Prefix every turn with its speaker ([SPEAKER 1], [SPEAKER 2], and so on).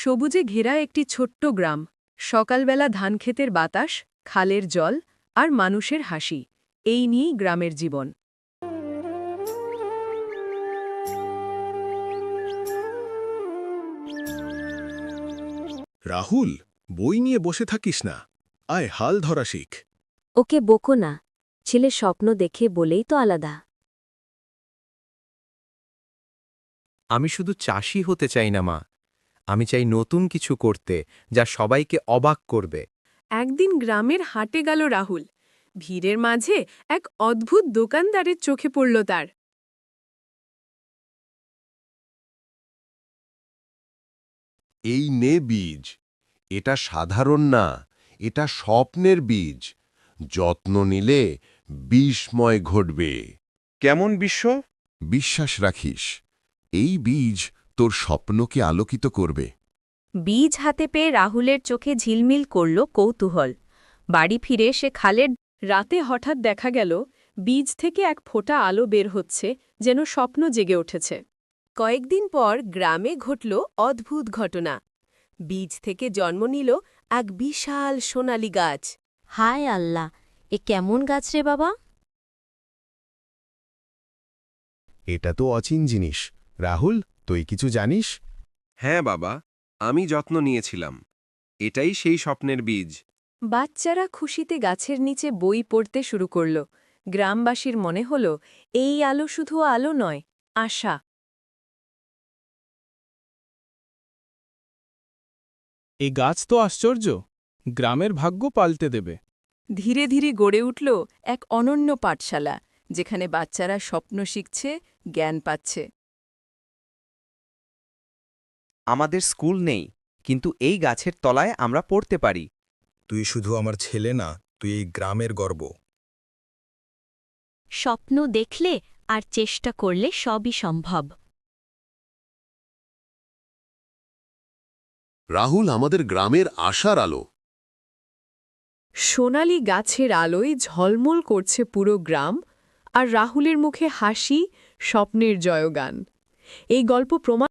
[SPEAKER 1] সবুজে ঘেরা একটি ছোট্ট গ্রাম। সকালবেলা ধানক্ষেতের বাতাস, খালের জল আর মানুষের হাসি, এই নিয়েই গ্রামের জীবন।
[SPEAKER 2] রাহুল, বই নিয়ে বসে থাকিস না, আয় হাল ধরা শিখ।
[SPEAKER 3] ওকে বকো না, ছেলে স্বপ্ন দেখে বলেই তো আলাদা।
[SPEAKER 4] আমি শুধু চাষি হতে চাই না মা, আমি চাই নতুন কিছু করতে যা সবাইকে অবাক করবে।
[SPEAKER 1] একদিন গ্রামের হাটে গেল রাহুল। ভিড়ের মাঝে এক অদ্ভুত দোকানদারের চোখে পড়ল তার।
[SPEAKER 5] এই নে বীজ, এটা সাধারণ না, এটা স্বপ্নের বীজ। যত্ন নিলে বিস্ময় ঘটবে।
[SPEAKER 6] কেমন বিশ্ব?
[SPEAKER 5] বিশ্বাস রাখিস, এই বীজ তোর স্বপ্নকে আলোকিত করবে।
[SPEAKER 3] বীজ হাতে পেয়ে রাহুলের চোখে ঝিলমিল করল কৌতূহল। বাড়ি ফিরে সে খালের
[SPEAKER 1] রাতে হঠাৎ দেখা গেল বীজ থেকে এক ফোঁটা আলো বের হচ্ছে, যেন স্বপ্ন জেগে উঠেছে। কয়েকদিন পর গ্রামে ঘটল অদ্ভুত ঘটনা। বীজ থেকে জন্ম নিল এক বিশাল সোনালী গাছ।
[SPEAKER 3] হায় আল্লাহ, এ কেমন গাছ রে বাবা?
[SPEAKER 2] এটা তো অচিন জিনিস। রাহুল, তুই কিছু জানিস?
[SPEAKER 6] হ্যাঁ বাবা, আমি যত্ন নিয়েছিলাম। এটাই সেই স্বপ্নের বীজ।
[SPEAKER 1] বাচ্চারা খুশিতে গাছের নিচে বই পড়তে শুরু করল। গ্রামবাসীর মনে হল এই আলো শুধু আলো নয়, আশা।
[SPEAKER 7] এই গাছ তো আশ্চর্য, গ্রামের ভাগ্য পাল্টে দেবে।
[SPEAKER 1] ধীরে ধীরে গড়ে উঠল এক অনন্য পাঠশালা, যেখানে বাচ্চারা স্বপ্ন শিখছে, জ্ঞান পাচ্ছে।
[SPEAKER 4] আমাদের স্কুল নেই, কিন্তু এই গাছের তলায় আমরা পড়তে পারি।
[SPEAKER 2] তুই শুধু আমার ছেলে না, তুই এই গ্রামের গর্ব।
[SPEAKER 3] স্বপ্ন দেখলে আর চেষ্টা করলে সবই সম্ভব।
[SPEAKER 5] রাহুল আমাদের গ্রামের আশার আলো।
[SPEAKER 1] সোনালি গাছের আলোয় ঝলমল করছে পুরো গ্রাম, আর রাহুলের মুখে হাসি, স্বপ্নের জয়গান। এই গল্প প্রমাণ